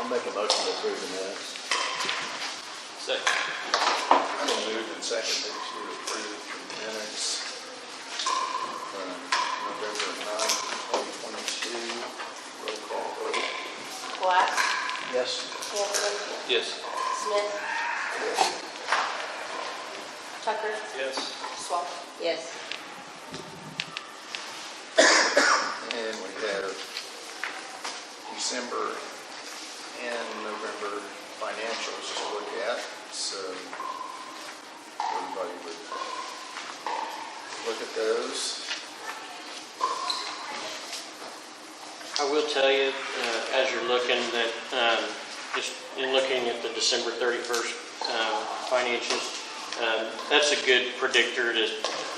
I'll make a motion to approve the minutes. Second. So moved and seconded to approve the minutes from November 9, 2022. Roll call vote. Black, Yes. Hanson, Yes. Smith, Tucker, Yes. Swap. Yes. And we have December and November financials to look at. So everybody would look at those. I will tell you, as you're looking, that just in looking at the December 31st financials, that's a good predictor.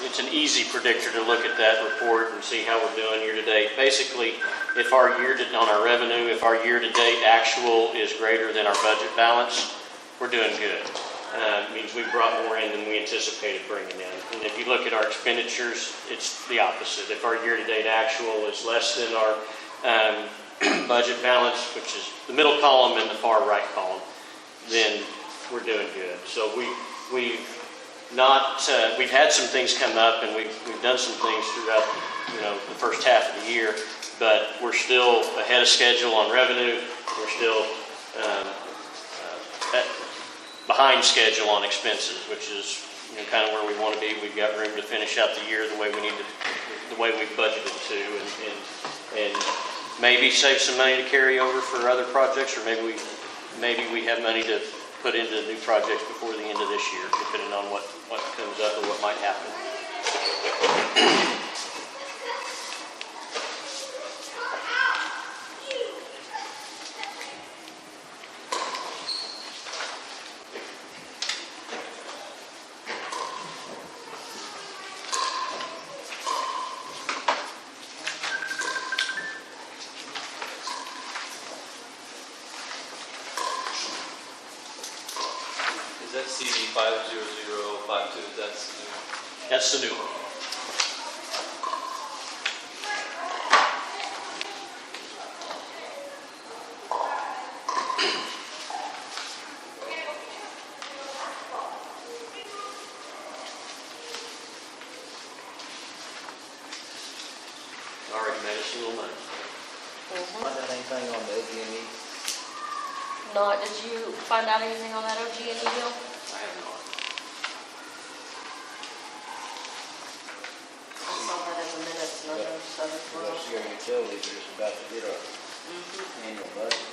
It's an easy predictor to look at that report and see how we're doing year to date. Basically, if our on our revenue, if our year to date actual is greater than our budget balance, we're doing good. It means we brought more in than we anticipated bringing in. And if you look at our expenditures, it's the opposite. If our year to date actual is less than our budget balance, which is the middle column and the far right column, then we're doing good. So we've had some things come up, and we've done some things throughout the first half of the year, but we're still ahead of schedule on revenue. We're still behind schedule on expenses, which is kind of where we want to be. We've got room to finish out the year the way we need to, the way we've budgeted to, and maybe save some money to carry over for other projects, or maybe we have money to put into new projects before the end of this year, depending on what comes up or what might happen. Is that CD 50052? That's the new one. Already made us a little money. Find out anything on the OG&E? Not, did you find out anything on that OG&E deal? I have not. I saw that in the minutes, and I noticed that as well. Well, your utilities are just about to get our annual budget.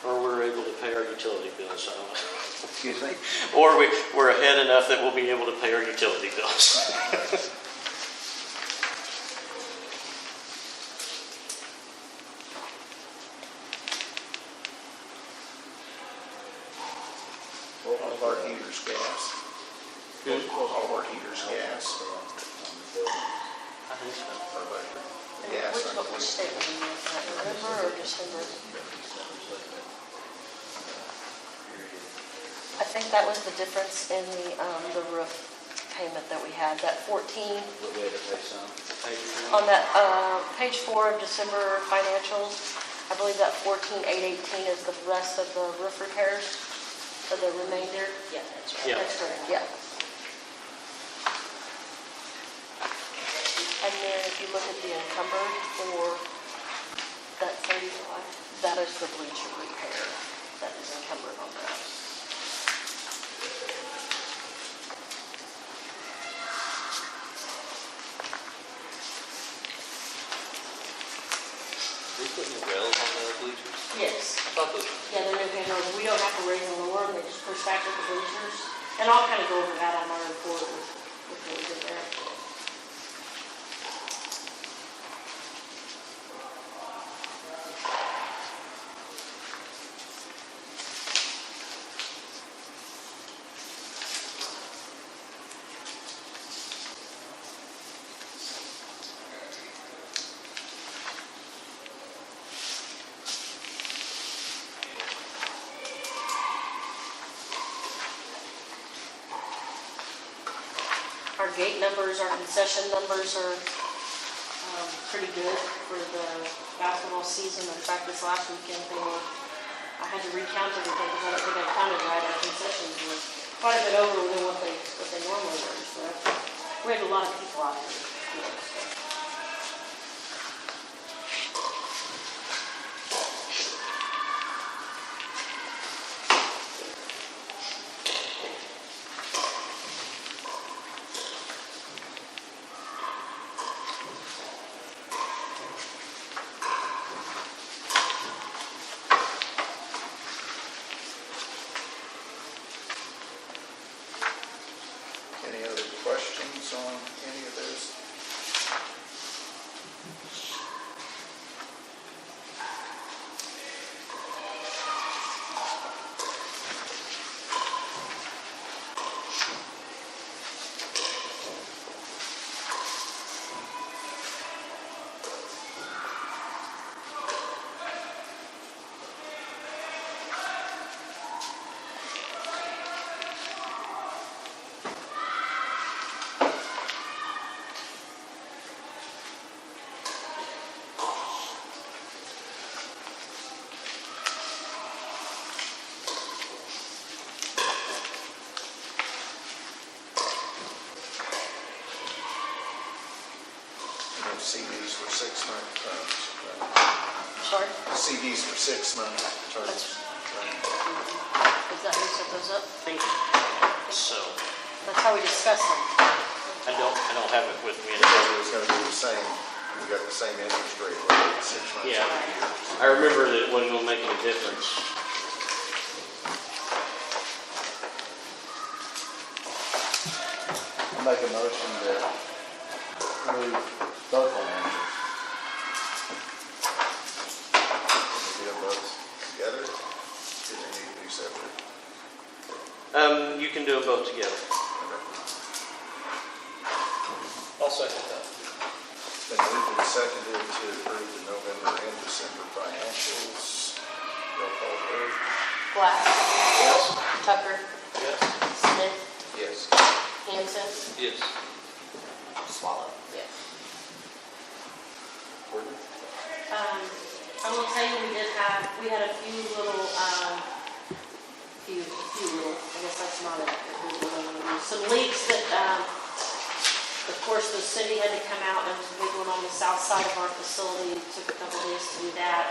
Or we're able to pay our utility bills. I don't know. Excuse me? Or we're ahead enough that we'll be able to pay our utility bills. All of our heaters gas. All of our heaters gas. I think so. Or electric. And Gas. which state were you in, November or December? I think that was the difference in the roof payment that we had, that 14, What way to pay some? on that page 4 of December financials. I believe that 14,818 is the rest of the roof repairs, for the remainder. Yeah, that's right. Yeah. That's correct, yeah. And then if you look at the encumbered for that 35, that is the bleacher repair that is encumbered on that. Are we putting the rails on the bleachers? Yes. I thought those. Yeah, they're new handles. We don't have to raise and lower them, they just push back with the bleachers. And I'll kind of go over that on my report with what we did there. Our gate numbers, our concession numbers are pretty good for the basketball season. In fact, this last weekend, I had to recount everything because I don't think I counted right. Our concessions were quite a bit over than what they normally were. So we had a lot of people out there. Any other questions on any of this? CDs for 6-month terms. Sorry? CDs for 6-month terms. Is that who set those up? Think so. That's how we discussed them. I don't have it with me. Because it was going to be the same, we got the same interest rate for 6 months. Yeah. or a year. I remember that it wasn't going to make any difference. I'll make a motion to approve both managers. We do them both together? Do they need to be separate? You can do them both together. Okay. I'll second that. Been moved and seconded to approve the November and December financials. Roll call vote. Black. Yes. Tucker. Yes. Smith. Yes. Hanson. Yes. Swallow. Yes. Gordon? I will tell you, we had a few little, I guess that's not it. Some leaks that, of course, the city had to come out. There was a big one on the south side of our facility. It took a couple days to do that.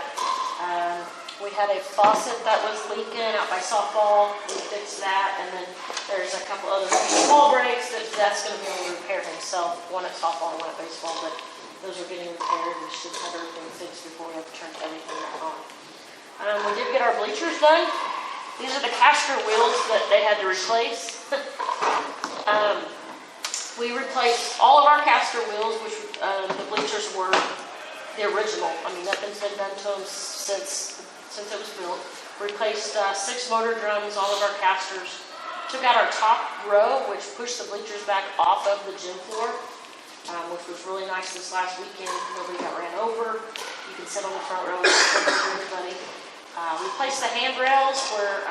We had a faucet that was leaking out by softball. We fixed that, and then there's a couple other small breaks that's going to be able to repair himself. One at softball and one at baseball, but those are getting repaired. We should have everything fixed before we have to turn everything back on. We did get our bleachers done. These are the caster wheels that they had to replace. We replaced all of our caster wheels, which the bleachers were the original. I mean, nothing's been done to them since it was built. Replaced 6 motor drums, all of our casters. Took out our top row, which pushed the bleachers back off of the gym floor, which was really nice this last weekend. Nobody got ran over. You can sit on the front row and everybody. Replaced the handrails where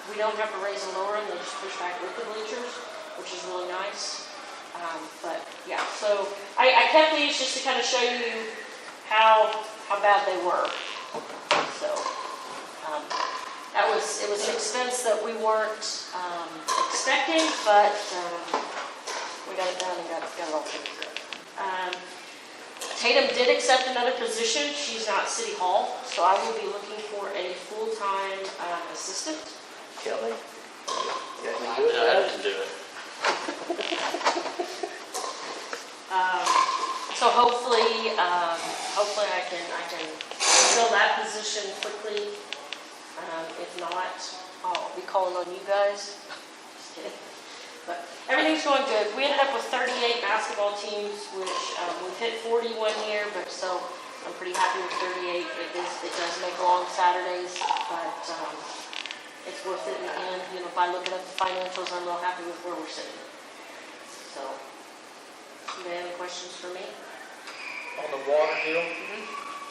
we don't have to raise and lower them. They just push back with the bleachers, which is really nice. But yeah, so I kept these just to kind of show you how bad they were. So it was an expense that we weren't expecting, but we got it done and got it all taken care of. Tatum did accept another position. She's not at City Hall, so I will be looking for a full-time assistant. Kelly? Yeah, I you do it, didn't do it. So hopefully I can fill that position quickly. If not, I'll be calling on you guys. Just kidding. But everything's going good. We ended up with 38 basketball teams, which we've hit 41 here, but so I'm pretty happy with 38. It does make long Saturdays, but it's worth it in the end. You know, if I look at the financials, I'm real happy with where we're sitting. So, you got any questions for me? On the water deal,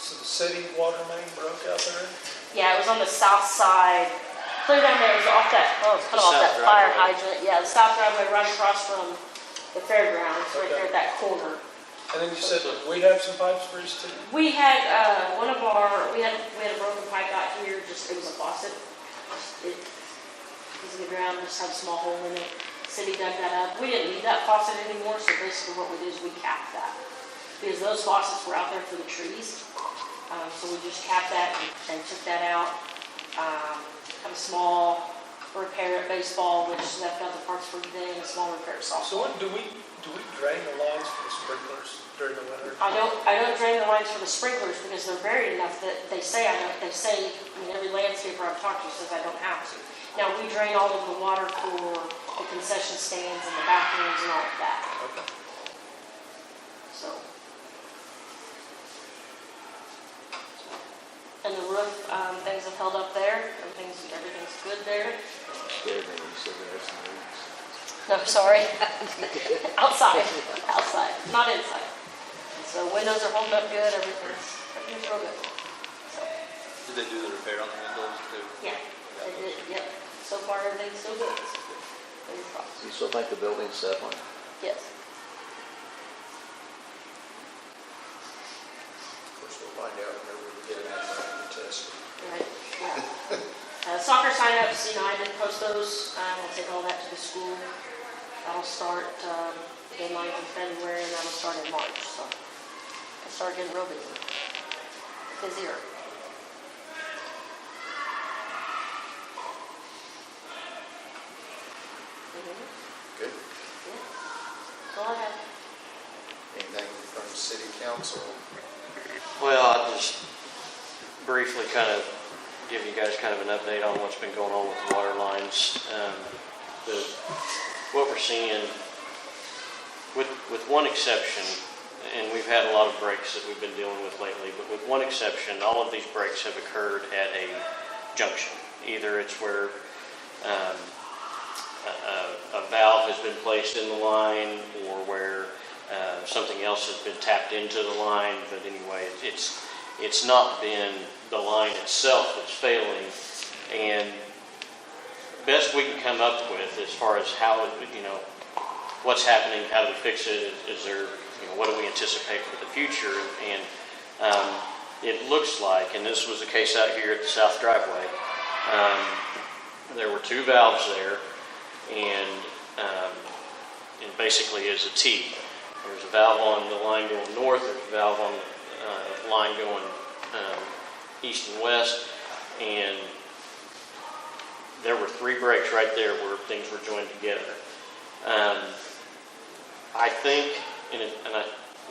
so the city water main broke out there? Yeah, it was on the south side. Clear down there, it was off that, it's kind of off that south fire driveway. hydrant. Yeah, the south driveway right across from the fairgrounds, right there at that corner. And then you said that we have some pipes greased too? We had, we had a broken pipe out here, it was a faucet. It was in the ground, just had a small hole in it. City dug that up. We didn't need that faucet anymore, so basically what we did is we capped that. Because those faucets were out there for the trees. So we just capped that and took that out. Have a small repair at baseball, which left out the parts for today, and a small repair at So softball. what, do we drain the lines for the sprinklers during the winter? I don't drain the lines for the sprinklers because they're buried enough that they say, every landscaper I've talked to says I don't have to. Now, we drain all of the water for the concession stands and the bathrooms and all of that. Okay. So. And the roof, things have held up there. Everything's good there. Everything you said there's some leaks. No, sorry. Outside, not inside. So windows are holding up good. Everything's real good. So, Did they do the repair on the windows too? yeah, they did. Yep. So far, everything's still good. Fingers crossed. You still think the building's settling? Yes. Of course, we'll find out whenever we get an athletic test. Right. Yeah. Soccer signups, I did post those. I'll take all that to the school. That'll start the 9th of February, and that'll start in March. So I'll start getting real busy. Busier. Good. Yeah. That's all I have. Anything from city council? Well, I'll just briefly kind of give you guys kind of an update on what's been going on with the water lines. What we're seeing, with one exception, and we've had a lot of breaks that we've been dealing with lately, but with one exception, all of these breaks have occurred at a junction. Either it's where a valve has been placed in the line, or where something else has been tapped into the line. But anyway, it's not been the line itself that's failing. And best we can come up with as far as how, what's happening, how do we fix it, is there, what do we anticipate for the future? And it looks like, and this was the case out here at the south driveway, there were two valves there, and basically is a T. There's a valve on the line going north, there's a valve on the line going east and west, and there were 3 breaks right there where things were joined together. I think,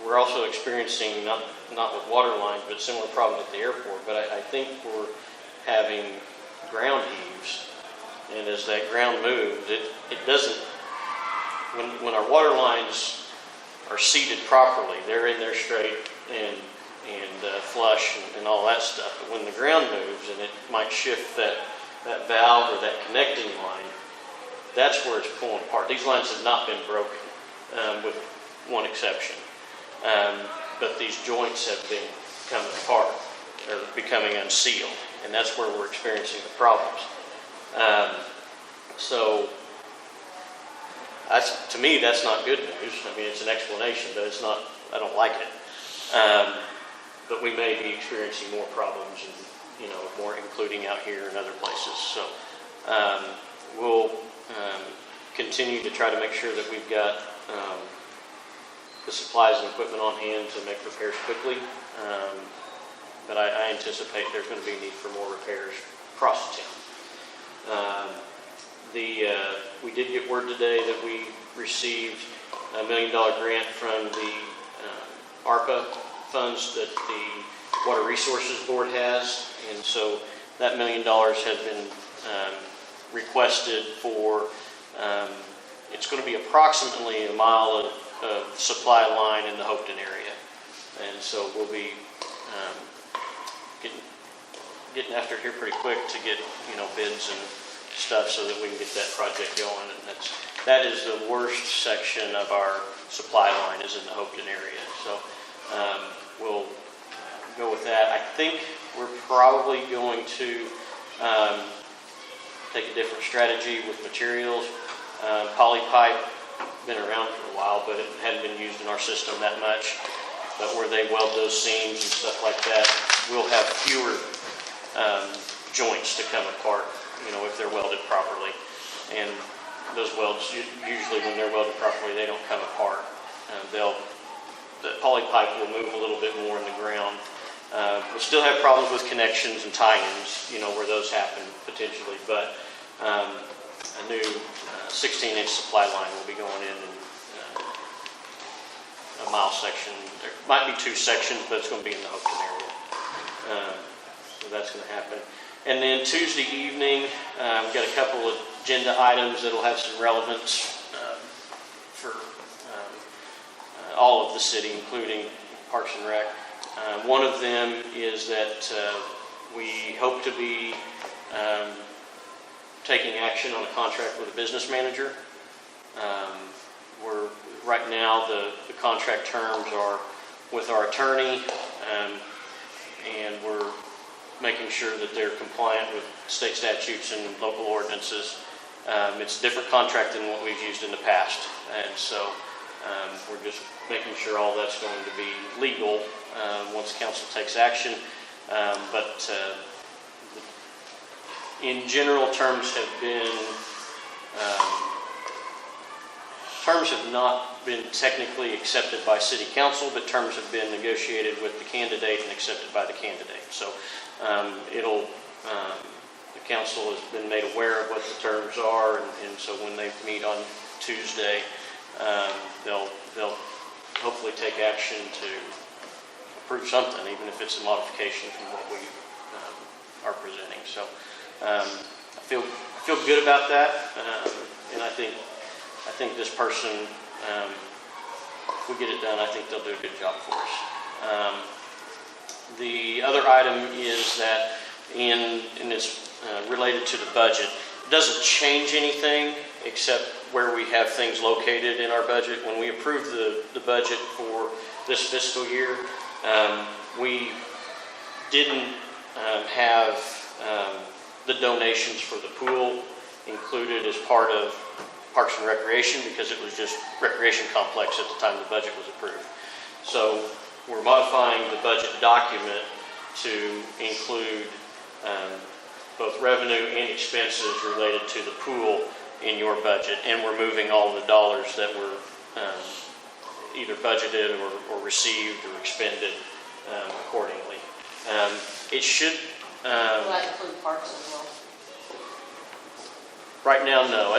we're also experiencing, not with water lines, but similar problems at the airport, but I think we're having ground heaves, and as that ground moved, it doesn't, when our water lines are seated properly, they're in there straight and flush and all that stuff, but when the ground moves and it might shift that valve or that connecting line, that's where it's pulling apart. These lines have not been broken, with one exception. But these joints have been coming apart or becoming unsealed, and that's where we're experiencing the problems. So to me, that's not good news. I mean, it's an explanation, but it's not, I don't like it. But we may be experiencing more problems, and more, including out here and other places. So we'll continue to try to make sure that we've got the supplies and equipment on hand to make repairs quickly. But I anticipate there's going to be a need for more repairs across the town. We did get word today that we received a $1 million grant from the ARPA funds that the Water Resources Board has, and so that $1 million has been requested for, it's going to be approximately a mile of supply line in the Hopeton area, and so we'll be getting after it here pretty quick to get bids and stuff so that we can get that project going. And that is the worst section of our supply line, is in the Hopeton area. So we'll go with that. I think we're probably going to take a different strategy with materials. Poly pipe been around for a while, but it hadn't been used in our system that much. But where they weld those seams and stuff like that, we'll have fewer joints to come apart, if they're welded properly. And those welds, usually when they're welded properly, they don't come apart. The poly pipe will move a little bit more in the ground. We'll still have problems with connections and tie-ins, where those happen potentially, but a new 16-inch supply line will be going in a mile section. There might be 2 sections, but it's going to be in the Hopeton area. So that's going to happen. And then Tuesday evening, we've got a couple of agenda items that will have some relevance for all of the city, including Parks and Rec. One of them is that we hope to be taking action on a contract with a business manager. Right now, the contract terms are with our attorney, and we're making sure that they're compliant with state statutes and local ordinances. It's a different contract than what we've used in the past, and so we're just making sure all that's going to be legal once council takes action. But in general, terms have not been technically accepted by city council, but terms have been negotiated with the candidate and accepted by the candidate. So the council has been made aware of what the terms are, and so when they meet on Tuesday, they'll hopefully take action to approve something, even if it's a modification from what we are presenting. So I feel good about that, and I think this person, if we get it done, I think they'll do a good job for us. The other item is that and it's related to the budget. It doesn't change anything except where we have things located in our budget. When we approved the budget for this fiscal year, we didn't have the donations for the pool included as part of Parks and Recreation, because it was just recreation complex at the time the budget was approved. So we're modifying the budget document to include both revenue and expenses related to the pool in your budget, and we're moving all the dollars that were either budgeted or received or expended accordingly. It should... Will that include parks as well? Right now, no.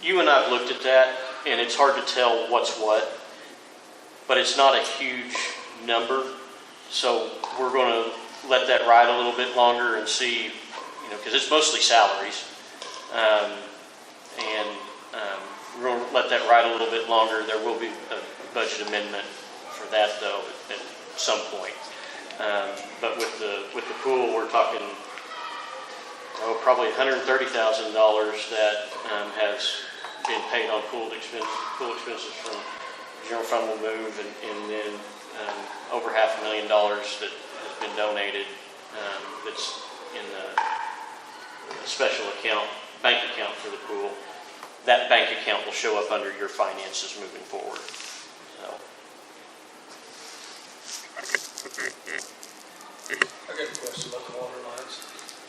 You and I have looked at that, and it's hard to tell what's what, but it's not a huge number, so we're going to let that ride a little bit longer and see, because it's mostly salaries, and we're going to let that ride a little bit longer. There will be a budget amendment for that, though, at some point. But with the pool, we're talking probably $130,000 that has been paid on pool expenses from general fund will move, and then over $500,000 that has been donated that's in the special bank account for the pool. That bank account will show up under your finances moving forward. So. I got a question about the water lines.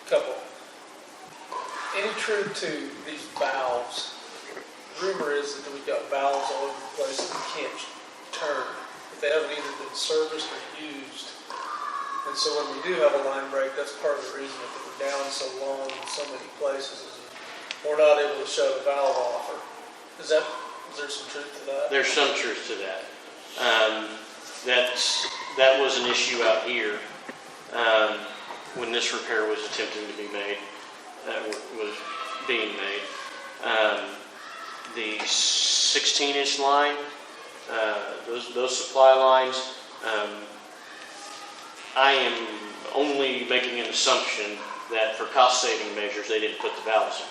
Couple. Any truth to these valves? Rumor is that we've got valves all over the place that we can't turn, but they haven't either been serviced or used. And so when we do have a line break, that's part of the reason that we're down so long in so many places is we're not able to shut a valve off. Is there some truth to that? There's some truth to that. That was an issue out here when this repair was attempting to be made, was being made. The 16-inch line, those supply lines, I am only making an assumption that for cost-saving measures, they didn't put the valves in.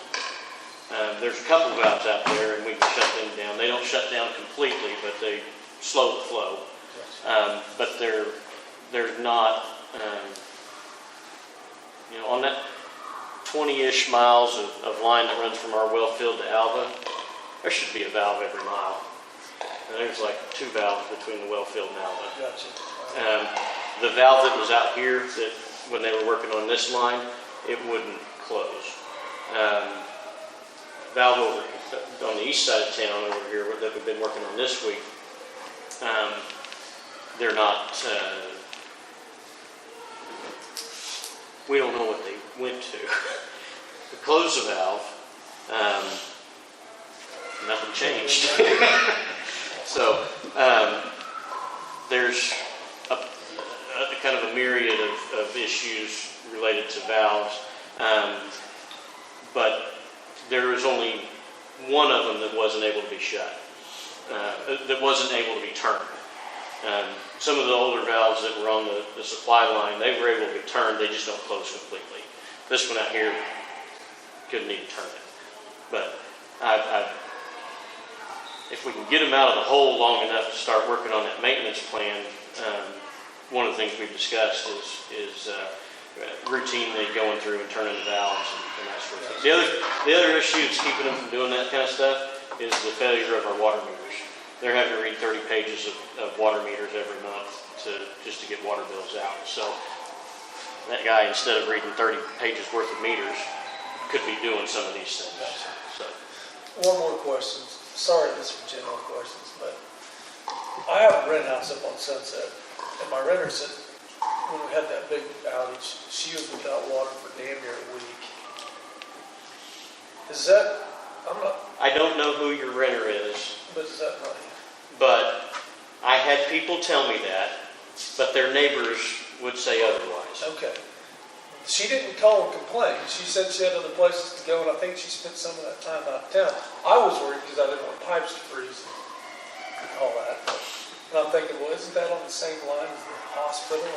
There's a couple of valves out there, and we can shut them down. They don't shut down completely, but they slow the flow. But they're not, on that 20-ish miles of line that runs from our well field to Alva, there should be a valve every mile. And there's like 2 valves between the well field and Alva. Gotcha. The valve that was out here, that when they were working on this line, it wouldn't close. Valve over on the east side of town over here that we've been working on this week, they're not, we don't know what they went to. To close the valve, nothing changed. So there's a kind of a myriad of issues related to valves, but there was only one of them that wasn't able to be shut, that wasn't able to be turned. Some of the older valves that were on the supply line, they were able to be turned, they just don't close completely. This one out here couldn't even turn it. But if we can get them out of the hole long enough to start working on that maintenance plan, one of the things we've discussed is routinely going through and turning the valves and that sort of thing. The other issue that's keeping them from doing that kind of stuff is the failure of our water meters. They're having to read 30 pages of water meters every month just to get water bills out. So that guy, instead of reading 30 pages worth of meters, could be doing some of these things. So. One more question. Sorry, these are general questions, but I have a rent house up on Sunset, and my renter said when we had that big outage, she was without water for damn near a week. Is that, I don't know who your renter is, but is that right? but I had people tell me that, but their neighbors would say otherwise. Okay. She didn't call and complain. She said she had other places to go, and I think she spent some of that time out of town. I was worried because I didn't want pipes to freeze and all that. And I'm thinking, well, isn't that on the same line as the hospital?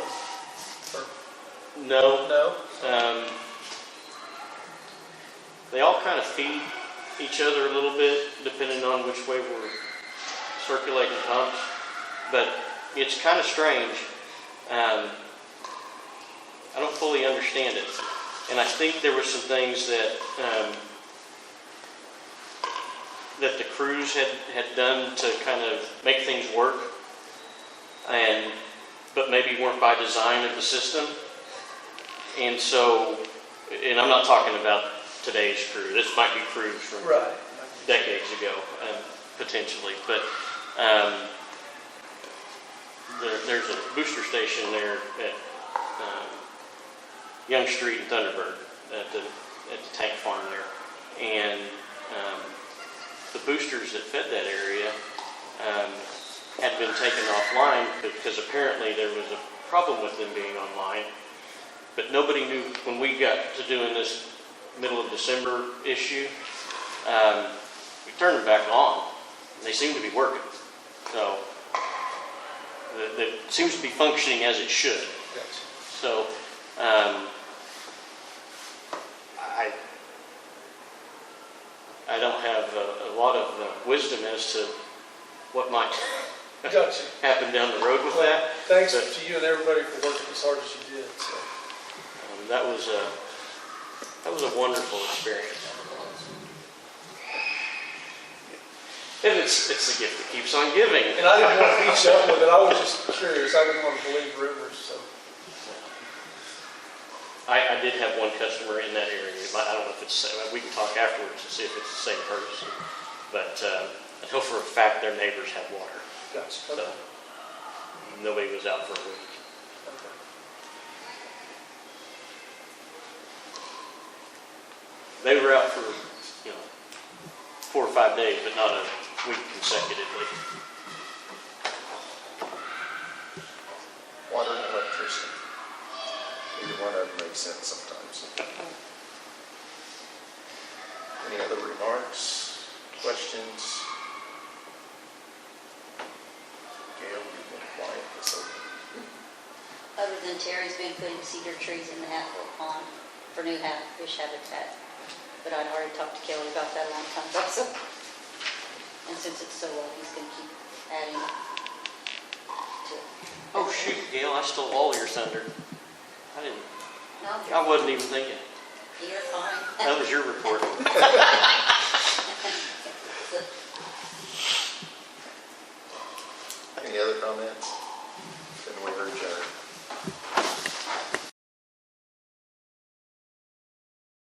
No. No? They all kind of feed each other a little bit, depending on which way we're circulating pumps. But it's kind of strange. I don't fully understand it. And I think there were some things that that the crews had done to kind of make things work, but maybe weren't by design of the system. And so, and I'm not talking about today's crew. This might be crews from Right. decades ago, potentially. But there's a booster station there at Young Street and Thunderbird at the tank farm there, and the boosters that fed that area had been taken offline because apparently there was a problem with them being online. But nobody knew when we got to doing this middle of December issue. We turned them back on, and they seem to be working. So it seems to be functioning as it should. Gotcha. So I don't have a lot of wisdom as to what might Gotcha. happen down the road with Well, that. thanks But, to you and everybody for working as hard as you did. So. that was a wonderful experience. And it's the gift that keeps on giving. And I didn't want to beat you up with it. I was just curious. I didn't want to believe rumors. So. I did have one customer in that area. I don't know if it's, we can talk afterwards to see if it's the same person. But I know for a fact their neighbors have water. Gotcha. So nobody was out for a week. Okay. They were out for, 4 or 5 days, but not a week consecutively. Water and electricity. Either one of them makes sense sometimes. Any other remarks, questions? Gail, you've been quiet this whole time. Other than Terry's been putting cedar trees in the Hatfield Pond for new fish habitat. But I'd already talked to Kelly about that a long time ago, so. And since it's so low, he's gonna keep adding to it. Oh shoot, Gail, I stole all your thunder. No, I wasn't even thinking. you're fine. That was your report. Any other comments?